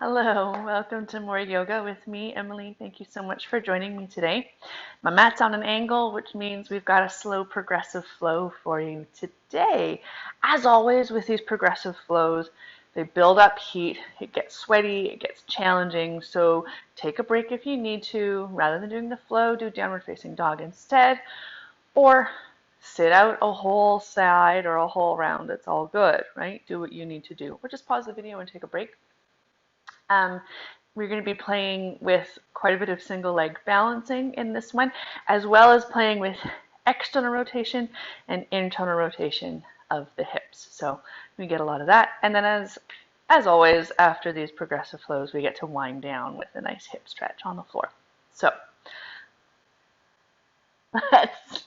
Hello, welcome to more yoga with me, Emily. Thank you so much for joining me today. My mat's on an angle, which means we've got a slow progressive flow for you today. As always, with these progressive flows, they build up heat, it gets sweaty, it gets challenging, so take a break if you need to. Rather than doing the flow, do downward facing dog instead, or sit out a whole side or a whole round. It's all good, right? Do what you need to do, or just pause the video and take a break. Um, we're going to be playing with quite a bit of single leg balancing in this one, as well as playing with external rotation and internal rotation of the hips. So we get a lot of that. And then as always, after these progressive flows, we get to wind down with a nice hip stretch on the floor. So let's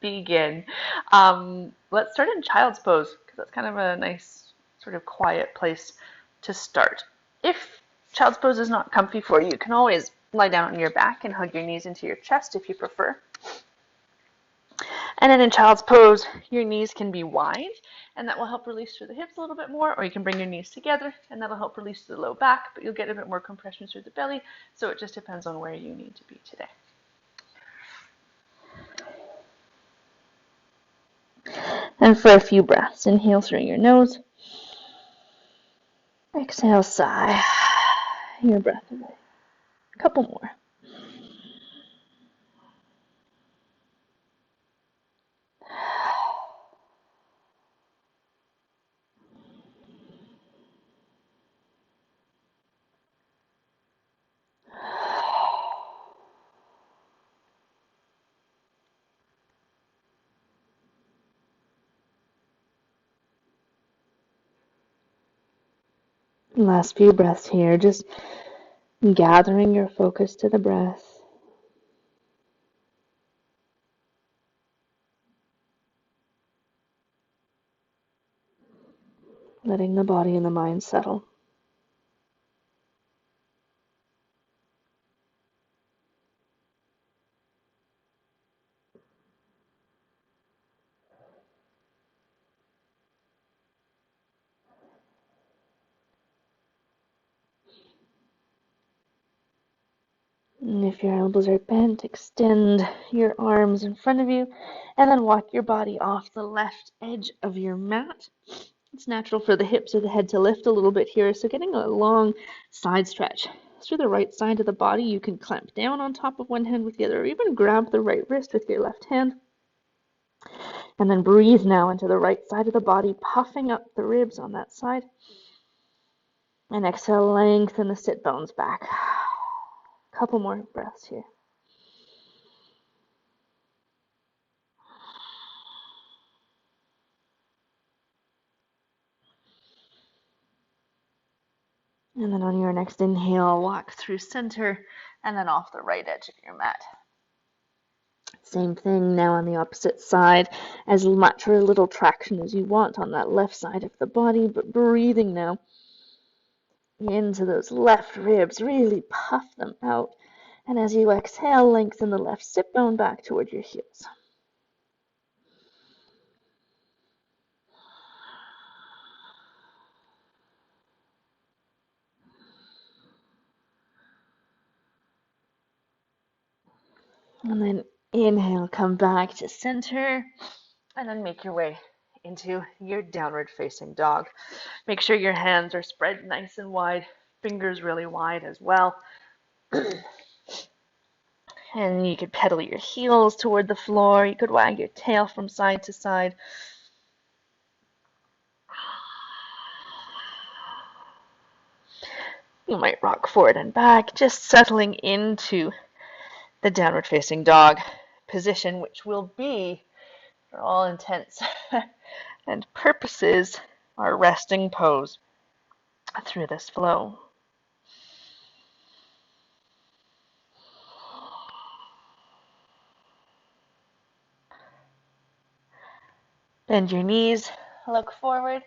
begin. Let's start in child's pose because that's kind of a nice sort of quiet place to start. If child's pose is not comfy for you, you can always lie down on your back and hug your knees into your chest if you prefer. And then in child's pose, your knees can be wide, and that will help release through the hips a little bit more, or you can bring your knees together, and that'll help release through the low back, but you'll get a bit more compression through the belly, so it just depends on where you need to be today. And for a few breaths, inhale through your nose, exhale, sigh your breath away. A couple more. Last few breaths here, just gathering your focus to the breath. Letting the body and the mind settle. And if your elbows are bent, extend your arms in front of you and then walk your body off the left edge of your mat. It's natural for the hips or the head to lift a little bit here, so getting a long side stretch. Through the right side of the body, you can clamp down on top of one hand with the other, or even grab the right wrist with your left hand. And then breathe now into the right side of the body, puffing up the ribs on that side. And exhale, lengthen the sit bones back. Couple more breaths here. And then on your next inhale, walk through center and then off the right edge of your mat. Same thing now on the opposite side, as much or a little traction as you want on that left side of the body, but breathing now into those left ribs, really puff them out. And as you exhale, lengthen the left sit bone back toward your heels. And then inhale, come back to center, and then make your way into your downward facing dog. Make sure your hands are spread nice and wide, fingers really wide as well. And you could pedal your heels toward the floor. You could wag your tail from side to side. You might rock forward and back, just settling into the downward facing dog position, which will be, for all intents and purposes, our resting pose through this flow. Bend your knees, look forward.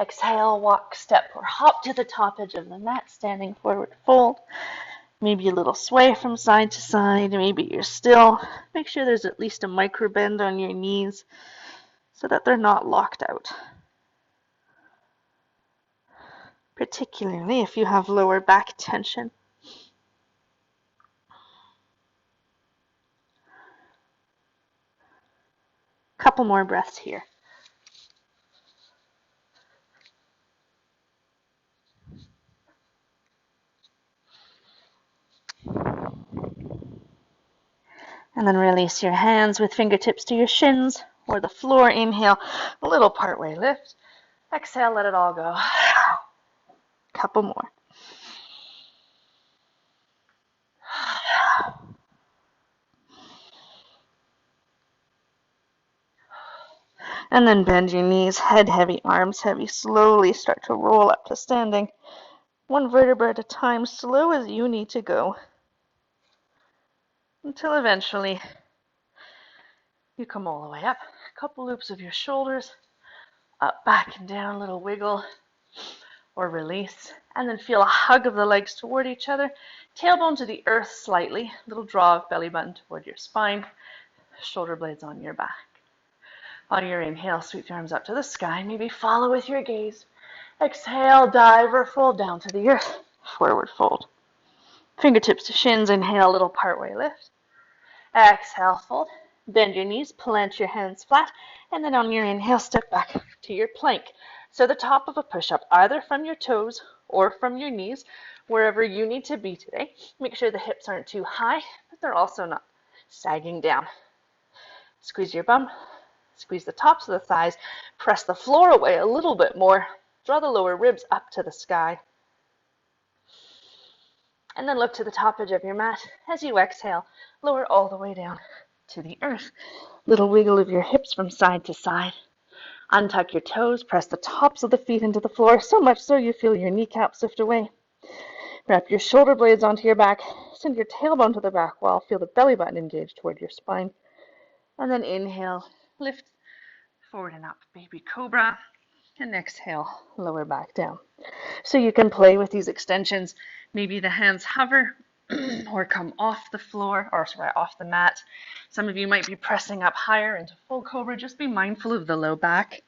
Exhale, walk, step, or hop to the top edge of the mat, standing forward fold. Maybe a little sway from side to side. Maybe you're still. Make sure there's at least a micro bend on your knees so that they're not locked out. particularly if you have lower back tension. Couple more breaths here. And then release your hands with fingertips to your shins or the floor. Inhale, a little partway lift. Exhale, let it all go. Couple more. And then bend your knees, head heavy, arms heavy. Slowly start to roll up to standing. One vertebra at a time, slow as you need to go. Until eventually you come all the way up. A couple loops of your shoulders. Up, back, and down. A little wiggle or release. And then feel a hug of the legs toward each other. Tailbone to the earth slightly. Little draw of belly button toward your spine. Shoulder blades on your back. On your inhale, sweep your arms up to the sky. Maybe follow with your gaze. Exhale, dive or fold down to the earth. Forward fold. Fingertips to shins. Inhale, little partway lift. Exhale, fold. Bend your knees, plant your hands flat, and then on your inhale, step back to your plank. So the top of a push-up, either from your toes or from your knees, wherever you need to be today. Make sure the hips aren't too high, but they're also not sagging down. Squeeze your bum. Squeeze the tops of the thighs. Press the floor away a little bit more. Draw the lower ribs up to the sky. And then look to the top edge of your mat. As you exhale, lower all the way down to the earth. Little wiggle of your hips from side to side. Untuck your toes. Press the tops of the feet into the floor, so much so you feel your kneecaps lift away. Wrap your shoulder blades onto your back. Send your tailbone to the back wall. Feel the belly button engage toward your spine. And then inhale, lift forward and up, baby cobra. And exhale, lower back down. So you can play with these extensions. Maybe the hands hover or come off the floor, or sorry, off the mat. Some of you might be pressing up higher into full cobra. Just be mindful of the low back.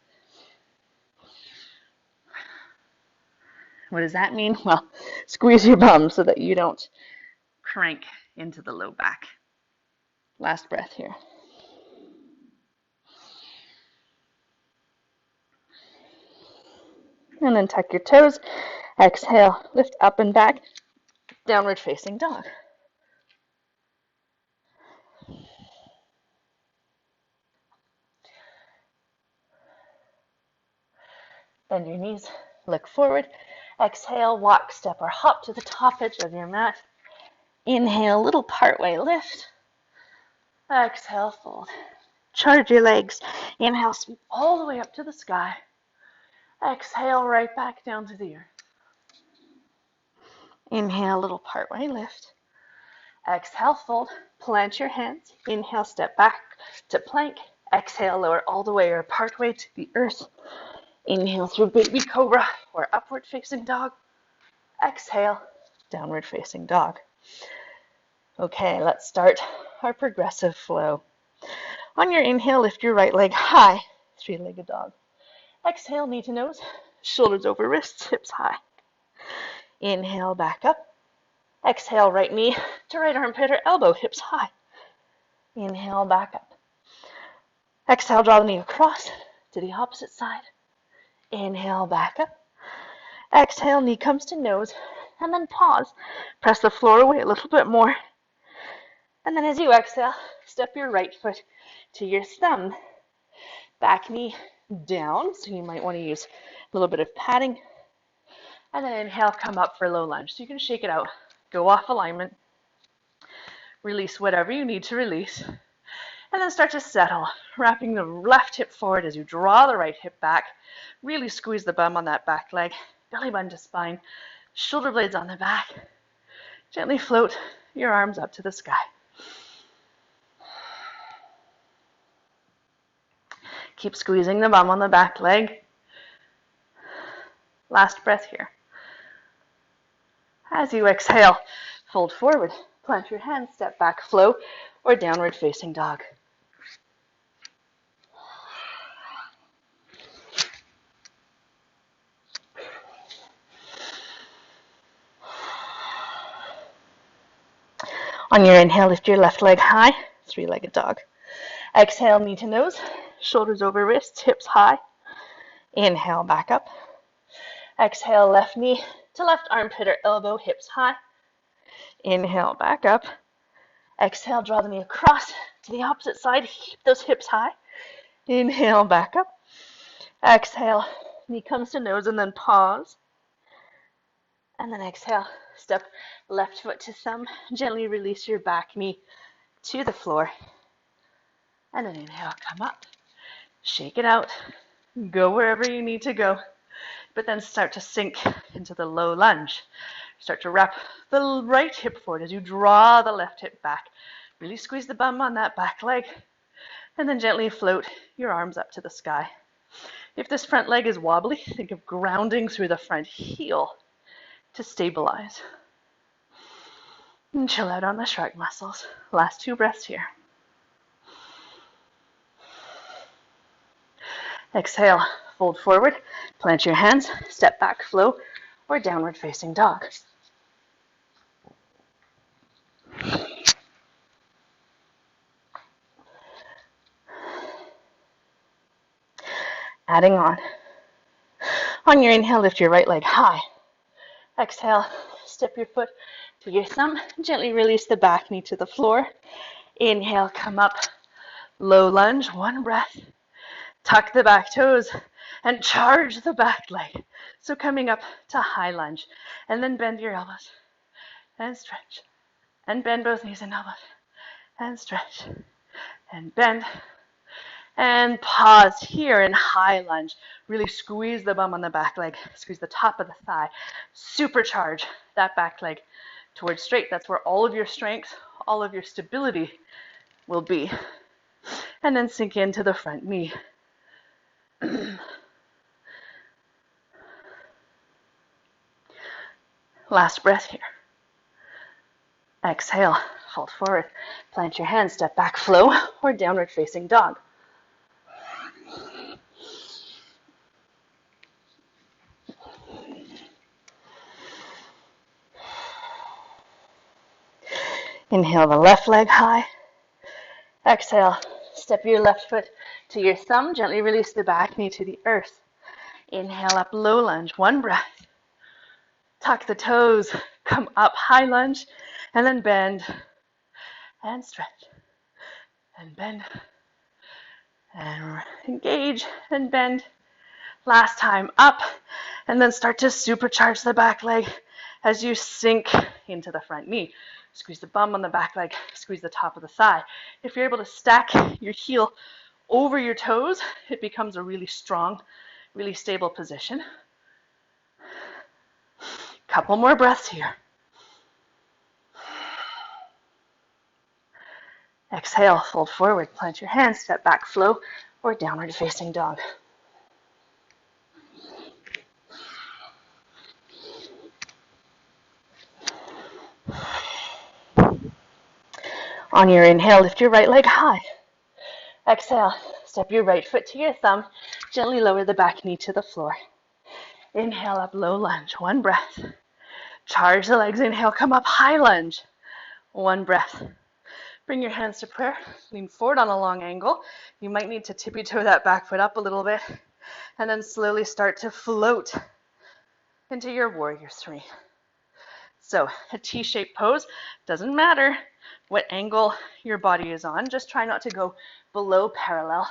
What does that mean? Well, squeeze your bum so that you don't crank into the low back. Last breath here. And then tuck your toes. Exhale, lift up and back. Downward facing dog. Bend your knees, look forward. Exhale, walk, step, or hop to the top edge of your mat. Inhale, little partway lift. Exhale, fold. Charge your legs. Inhale, sweep all the way up to the sky. Exhale, right back down to the earth. Inhale, little partway lift. Exhale, fold. Plant your hands. Inhale, step back to plank. Exhale, lower all the way or partway to the earth. Inhale through baby cobra or upward facing dog. Exhale, downward facing dog. Okay, let's start our progressive flow. On your inhale, lift your right leg high, three-legged dog. Exhale, knee to nose, shoulders over wrists, hips high. Inhale, back up. Exhale, right knee to right armpit or elbow, hips high. Inhale, back up. Exhale, draw the knee across to the opposite side. Inhale, back up. Exhale, knee comes to nose, and then pause. Press the floor away a little bit more. And then as you exhale, step your right foot to your thumb. Back knee down, so you might want to use a little bit of padding. And then inhale, come up for low lunge. So you can shake it out. Go off alignment. Release whatever you need to release. And then start to settle, wrapping the left hip forward as you draw the right hip back. Really squeeze the bum on that back leg. Belly button to spine. Shoulder blades on the back. Gently float your arms up to the sky. Keep squeezing the bum on the back leg. Last breath here. As you exhale, fold forward, plant your hands, step back, flow, or downward facing dog. On your inhale, lift your left leg high, three-legged dog. Exhale, knee to nose, shoulders over wrists, hips high. Inhale, back up. Exhale, left knee to left armpit or elbow, hips high. Inhale, back up. Exhale, draw the knee across to the opposite side, keep those hips high. Inhale, back up. Exhale, knee comes to nose and then pause. And then exhale, step left foot to thumb, gently release your back knee to the floor. And then inhale, come up, shake it out, go wherever you need to go, but then start to sink into the low lunge. Start to wrap the right hip forward as you draw the left hip back. Really squeeze the bum on that back leg, and then gently float your arms up to the sky. If this front leg is wobbly, think of grounding through the front heel to stabilize. And chill out on the shrug muscles. Last 2 breaths here. Exhale, fold forward, plant your hands, step back, flow, or downward facing dog. Adding on. On your inhale, lift your right leg high. Exhale, step your foot to your thumb, gently release the back knee to the floor. Inhale, come up, low lunge, 1 breath. Tuck the back toes and charge the back leg. So coming up to high lunge, and then bend your elbows and stretch, and bend both knees and elbows and stretch, and bend, and pause here in high lunge. Really squeeze the bum on the back leg, squeeze the top of the thigh, supercharge that back leg towards straight. That's where all of your strength, all of your stability will be. And then sink into the front knee. Last breath here. Exhale, fold forward, plant your hands, step back, flow, or downward facing dog. Inhale the left leg high. Exhale, step your left foot to your thumb, gently release the back knee to the earth. Inhale up, low lunge, 1 breath. Tuck the toes, come up, high lunge, and then bend, and stretch, and bend, and engage, and bend. Last time, up, and then start to supercharge the back leg as you sink into the front knee. Squeeze the bum on the back leg, squeeze the top of the thigh. If you're able to stack your heel over your toes, it becomes a really strong, really stable position. Couple more breaths here. Exhale, fold forward, plant your hands, step back, flow, or downward facing dog. On your inhale, lift your right leg high. Exhale, step your right foot to your thumb, gently lower the back knee to the floor. Inhale up, low lunge, 1 breath. Charge the legs, inhale, come up, high lunge, 1 breath. Bring your hands to prayer, lean forward on a long angle. You might need to tippy toe that back foot up a little bit, and then slowly start to float into your warrior 3. So a T-shaped pose, doesn't matter what angle your body is on, just try not to go below parallel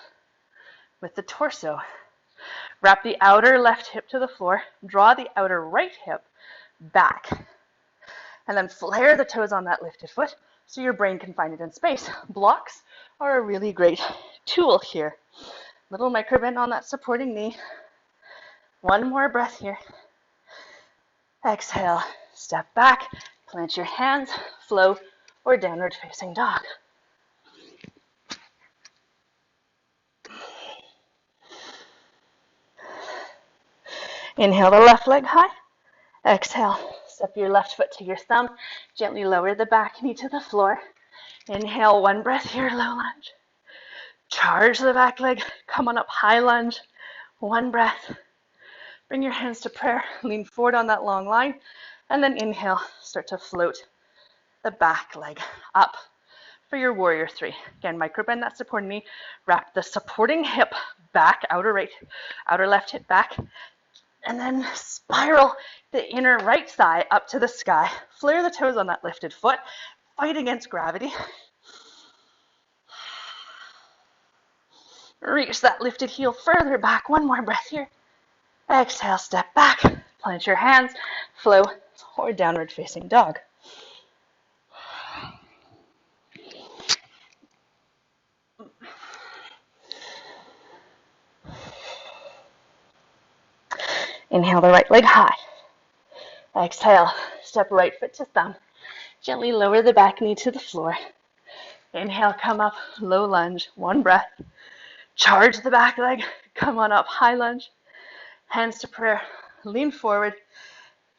with the torso. Wrap the outer left hip to the floor, draw the outer right hip back, and then flare the toes on that lifted foot so your brain can find it in space. Blocks are a really great tool here. Little micro bend on that supporting knee. 1 more breath here. Exhale, step back, plant your hands, flow, or downward facing dog. Inhale the left leg high. Exhale, step your left foot to your thumb, gently lower the back knee to the floor. Inhale, 1 breath here, low lunge. Charge the back leg, come on up, high lunge, 1 breath. Bring your hands to prayer, lean forward on that long line, and then inhale, start to float the back leg up for your warrior three. Again, micro bend that supporting knee, wrap the supporting hip back, outer left hip back, and then spiral the inner right thigh up to the sky. Flare the toes on that lifted foot. Fight against gravity. Reach that lifted heel further back. One more breath here. Exhale, step back. Plant your hands, flow, or downward facing dog. Inhale the right leg high. Exhale, step right foot to thumb. Gently lower the back knee to the floor. Inhale, come up, low lunge, one breath. Charge the back leg, come on up, high lunge. Hands to prayer, lean forward.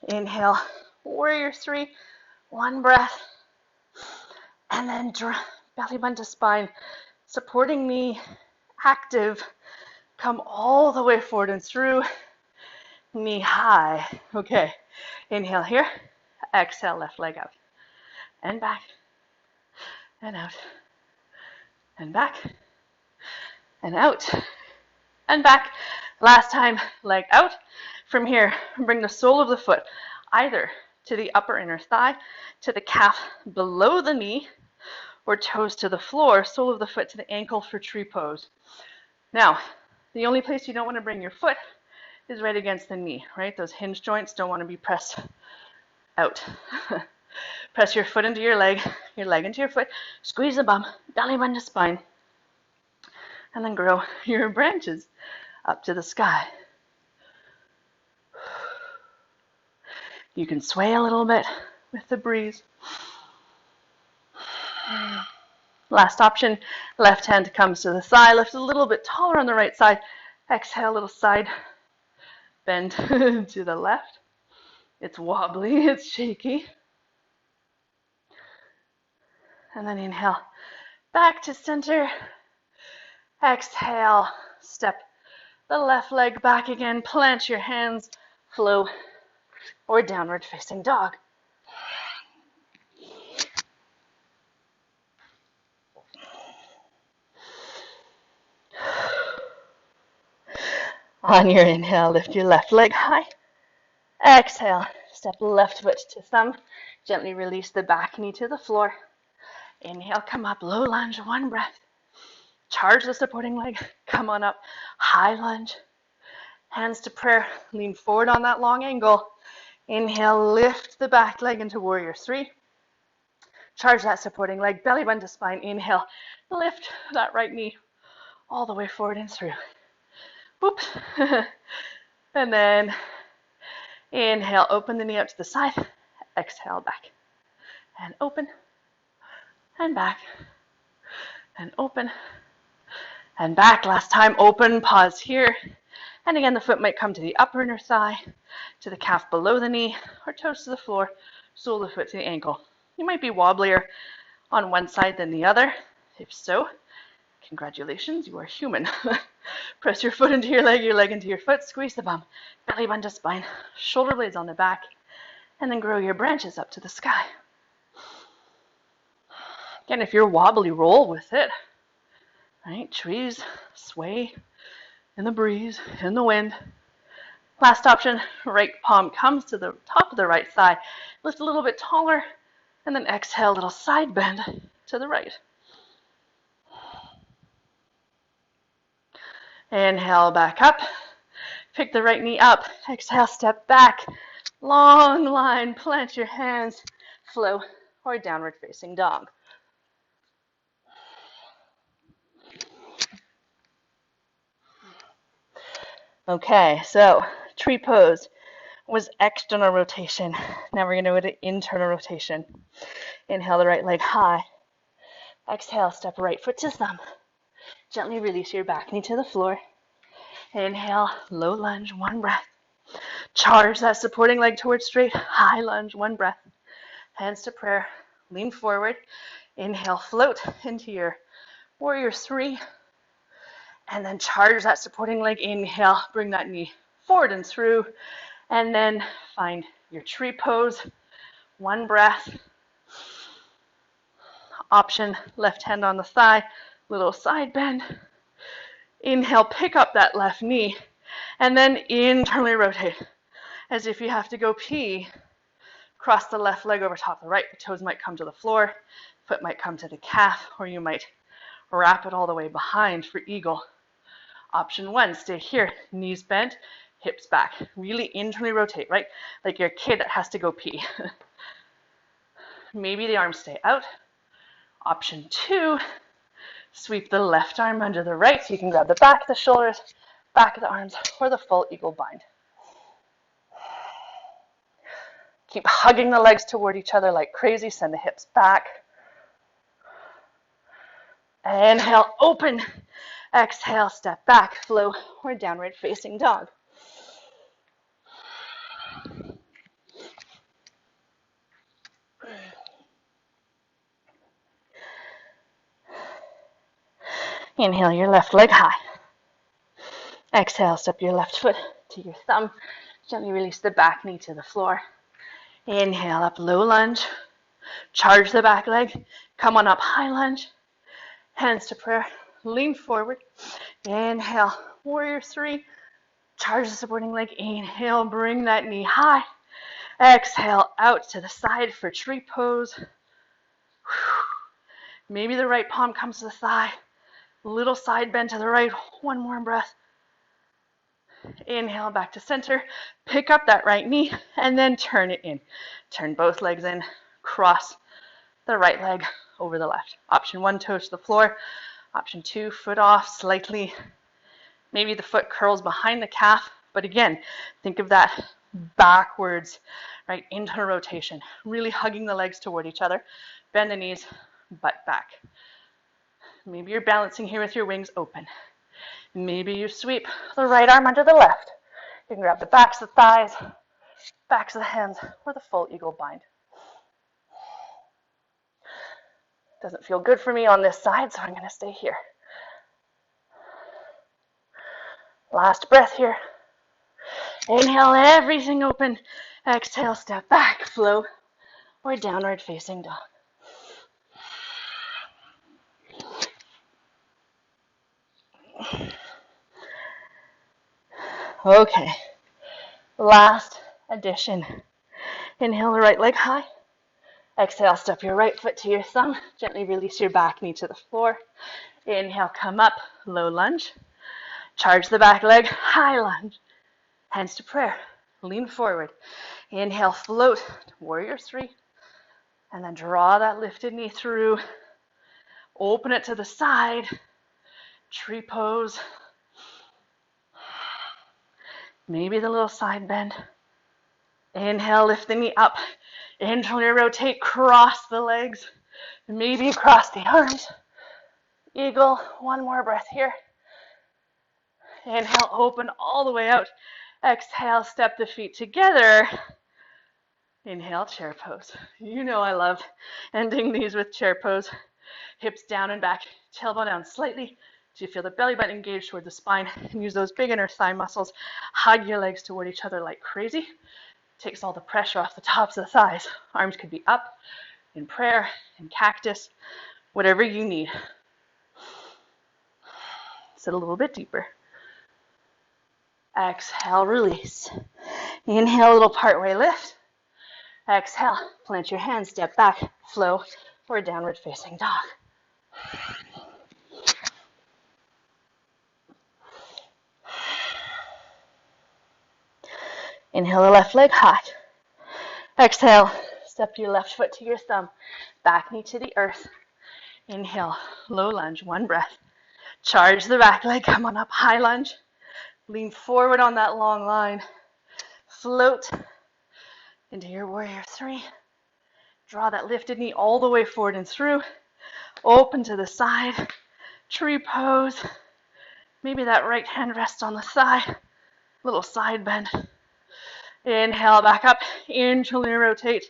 Inhale, warrior three, one breath. And then belly button to spine, supporting knee active. Come all the way forward and through. Knee high. Okay, inhale here. Exhale, left leg out. And back. And out. And back. And out. And back. Last time, leg out. From here, bring the sole of the foot either to the upper inner thigh, to the calf below the knee, or toes to the floor, sole of the foot to the ankle for tree pose. Now, the only place you don't want to bring your foot is right against the knee, right? Those hinge joints don't want to be pressed out. Press your foot into your leg into your foot, squeeze the bum, belly button to spine, and then grow your branches up to the sky. You can sway a little bit with the breeze. Last option, left hand comes to the thigh, lift a little bit taller on the right side. Exhale, little side bend to the left. It's wobbly, it's shaky. And then inhale, back to center. Exhale, step the left leg back again, plant your hands, flow, or downward facing dog. On your inhale, lift your left leg high. Exhale, step left foot to thumb. Gently release the back knee to the floor. Inhale, come up, low lunge, one breath. Charge the supporting leg, come on up, high lunge. Hands to prayer, lean forward on that long angle. Inhale, lift the back leg into warrior three. Charge that supporting leg, belly button to spine. Inhale, lift that right knee all the way forward and through. Whoops. And then inhale, open the knee out to the side. Exhale, back. And open. And back. And open. And back. Last time, open, pause here. And again, the foot might come to the upper inner thigh, to the calf below the knee, or toes to the floor, sole of the foot to the ankle. You might be wobblier on one side than the other. If so, congratulations, you are human. Press your foot into your leg into your foot, squeeze the bum, belly button to spine, shoulder blades on the back, and then grow your branches up to the sky. Again, if you're wobbly, roll with it. Right? Trees sway in the breeze, in the wind. Last option, right palm comes to the top of the right thigh. Lift a little bit taller, and then exhale, little side bend to the right. Inhale, back up. Pick the right knee up. Exhale, step back. Long line, plant your hands, flow, or downward facing dog. Okay, so tree pose was external rotation. Now we're going to go to internal rotation. Inhale the right leg high. Exhale, step right foot to thumb. Gently release your back knee to the floor. Inhale, low lunge, one breath. Charge that supporting leg towards straight, high lunge, one breath. Hands to prayer, lean forward. Inhale, float into your warrior three. And then charge that supporting leg. Inhale, bring that knee forward and through. And then find your tree pose. One breath. Option, left hand on the thigh, little side bend. Inhale, pick up that left knee, and then internally rotate, as if you have to go pee. Cross the left leg over top of the right. The toes might come to the floor, foot might come to the calf, or you might wrap it all the way behind for eagle. Option 1, stay here, knees bent, hips back. Really internally rotate, right? Like you're a kid that has to go pee. Maybe the arms stay out. Option 2, sweep the left arm under the right so you can grab the back of the shoulders, back of the arms, or the full eagle bind. Keep hugging the legs toward each other like crazy. Send the hips back. Inhale, open. Exhale, step back, flow, or downward facing dog. Inhale your left leg high. Exhale, step your left foot to your thumb. Gently release the back knee to the floor. Inhale, up low lunge. Charge the back leg. Come on up, high lunge. Hands to prayer. Lean forward. Inhale, warrior 3. Charge the supporting leg. Inhale, bring that knee high. Exhale, out to the side for tree pose. Maybe the right palm comes to the thigh. Little side bend to the right. One more breath. Inhale, back to center. Pick up that right knee and then turn it in. Turn both legs in. Cross the right leg over the left. Option 1, toes to the floor. Option 2, foot off slightly. Maybe the foot curls behind the calf. But again, think of that backwards, right, into rotation. Really hugging the legs toward each other. Bend the knees, butt back. Maybe you're balancing here with your wings open. Maybe you sweep the right arm under the left. You can grab the backs of the thighs, backs of the hands, or the full eagle bind. Doesn't feel good for me on this side, so I'm going to stay here. Last breath here. Inhale, everything open. Exhale, step back, flow, or downward facing dog. Okay, last addition. Inhale the right leg high. Exhale, step your right foot to your thumb. Gently release your back knee to the floor. Inhale, come up, low lunge. Charge the back leg, high lunge. Hands to prayer. Lean forward. Inhale, float, warrior 3. And then draw that lifted knee through. Open it to the side. Tree pose. Maybe the little side bend. Inhale, lift the knee up. Internally rotate, cross the legs. Maybe cross the arms. Eagle, one more breath here. Inhale, open all the way out. Exhale, step the feet together. Inhale, chair pose. You know I love ending these with chair pose. Hips down and back, tailbone down slightly. So you feel the belly button engaged toward the spine, and use those big inner thigh muscles. Hug your legs toward each other like crazy. Takes all the pressure off the tops of the thighs. Arms could be up, in prayer, in cactus, whatever you need. Sit a little bit deeper. Exhale, release. Inhale, a little partway lift. Exhale, plant your hands, step back, flow, or downward facing dog. Inhale the left leg high. Exhale, step your left foot to your thumb, back knee to the earth. Inhale, low lunge, one breath. Charge the back leg, come on up, high lunge. Lean forward on that long line. Float into your warrior 3. Draw that lifted knee all the way forward and through. Open to the side. Tree pose. Maybe that right hand rests on the thigh. Little side bend. Inhale, back up. Internally rotate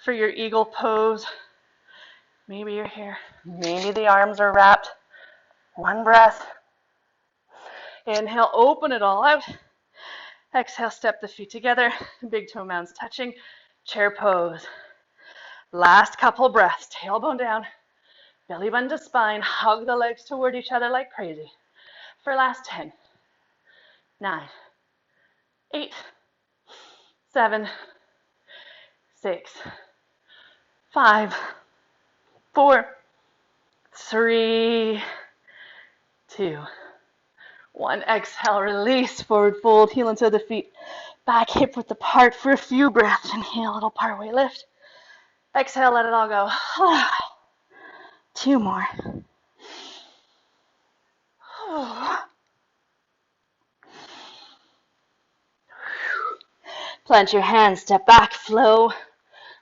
for your eagle pose. Maybe you're here. Maybe the arms are wrapped. One breath. Inhale, open it all out. Exhale, step the feet together. Big toe mounds touching. Chair pose. Last couple breaths. Tailbone down. Belly button to spine. Hug the legs toward each other like crazy. For last 10, 9, 8, 7, 6, 5, 4, 3, 2, 1. Exhale, release, forward fold, heel into the feet. Back hip width apart for a few breaths. Inhale, little partway lift. Exhale, let it all go. 2 more. Plant your hands, step back, flow,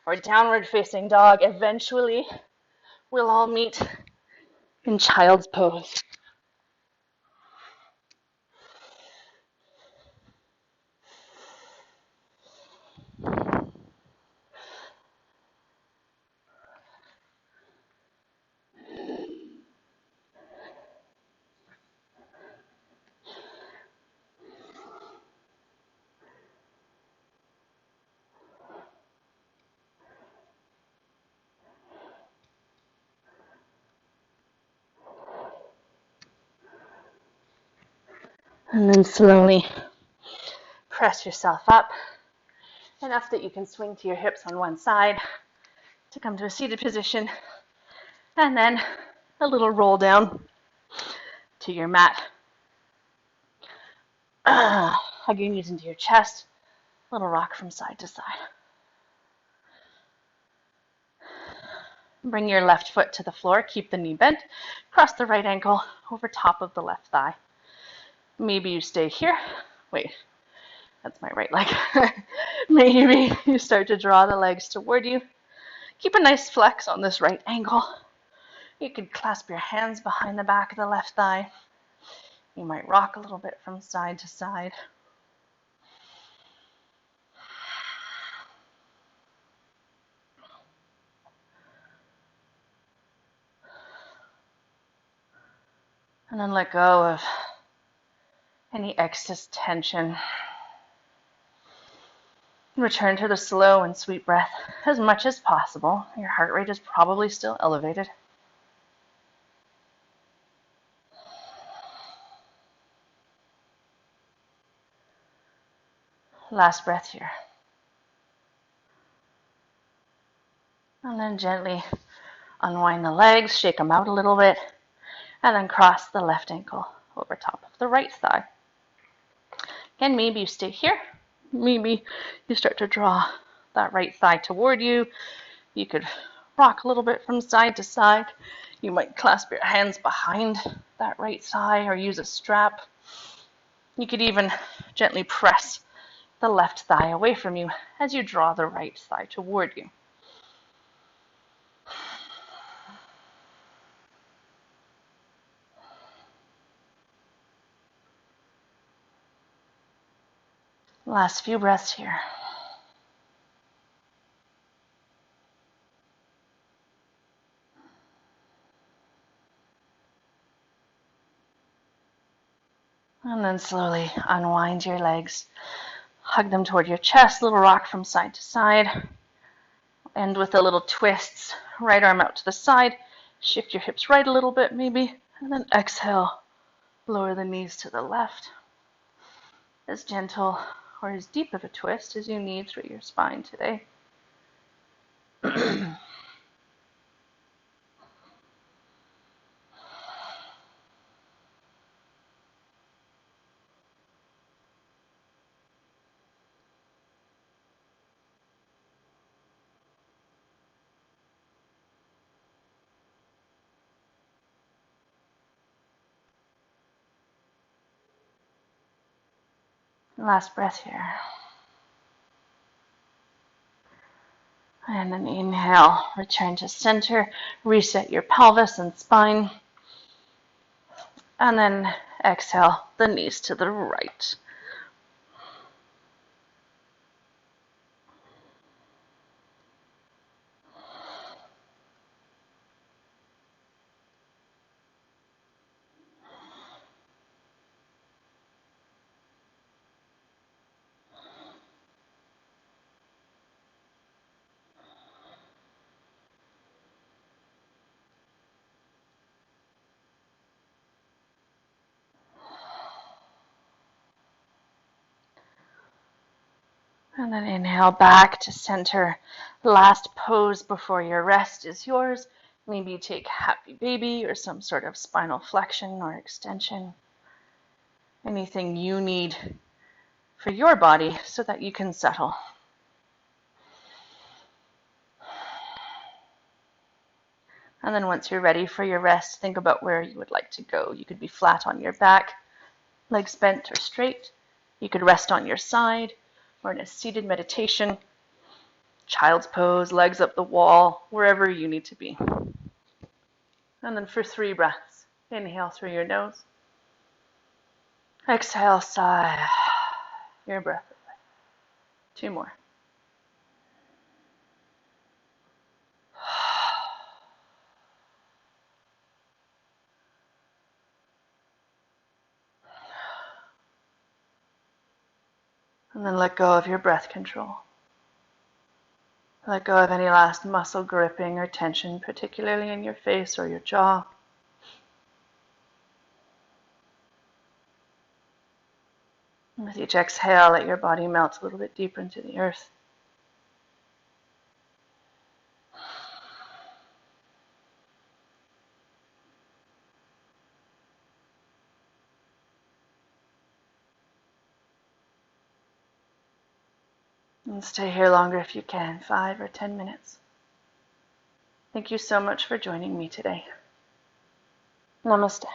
or downward facing dog. Eventually, we'll all meet in child's pose. And then slowly press yourself up enough that you can swing to your hips on one side to come to a seated position. And then a little roll down to your mat. Hug your knees into your chest. Little rock from side to side. Bring your left foot to the floor. Keep the knee bent. Cross the right ankle over top of the left thigh. Maybe you stay here. Wait, that's my right leg. Maybe you start to draw the legs toward you. Keep a nice flex on this right ankle. You could clasp your hands behind the back of the left thigh. You might rock a little bit from side to side. And then let go of any excess tension. Return to the slow and sweet breath as much as possible. Your heart rate is probably still elevated. Last breath here. And then gently unwind the legs, shake them out a little bit, and then cross the left ankle over top of the right thigh. Again, maybe you stay here. Maybe you start to draw that right thigh toward you. You could rock a little bit from side to side. You might clasp your hands behind that right thigh or use a strap. You could even gently press the left thigh away from you as you draw the right thigh toward you. Last few breaths here. And then slowly unwind your legs. Hug them toward your chest, little rock from side to side. End with a little twist. Right arm out to the side. Shift your hips right a little bit maybe. And then exhale. Lower the knees to the left. As gentle or as deep of a twist as you need through your spine today. Last breath here. And then inhale, return to center, reset your pelvis and spine. And then exhale, the knees to the right. And then inhale back to center. Last pose before your rest is yours. Maybe take happy baby or some sort of spinal flexion or extension. Anything you need for your body so that you can settle. And then once you're ready for your rest, think about where you would like to go. You could be flat on your back, legs bent or straight. You could rest on your side or in a seated meditation, child's pose, legs up the wall, wherever you need to be. And then for 3 breaths, inhale through your nose. Exhale, sigh your breath away. 2 more. And then let go of your breath control. Let go of any last muscle gripping or tension, particularly in your face or your jaw. And with each exhale, let your body melt a little bit deeper into the earth. And stay here longer if you can, 5 or 10 minutes. Thank you so much for joining me today. Namaste.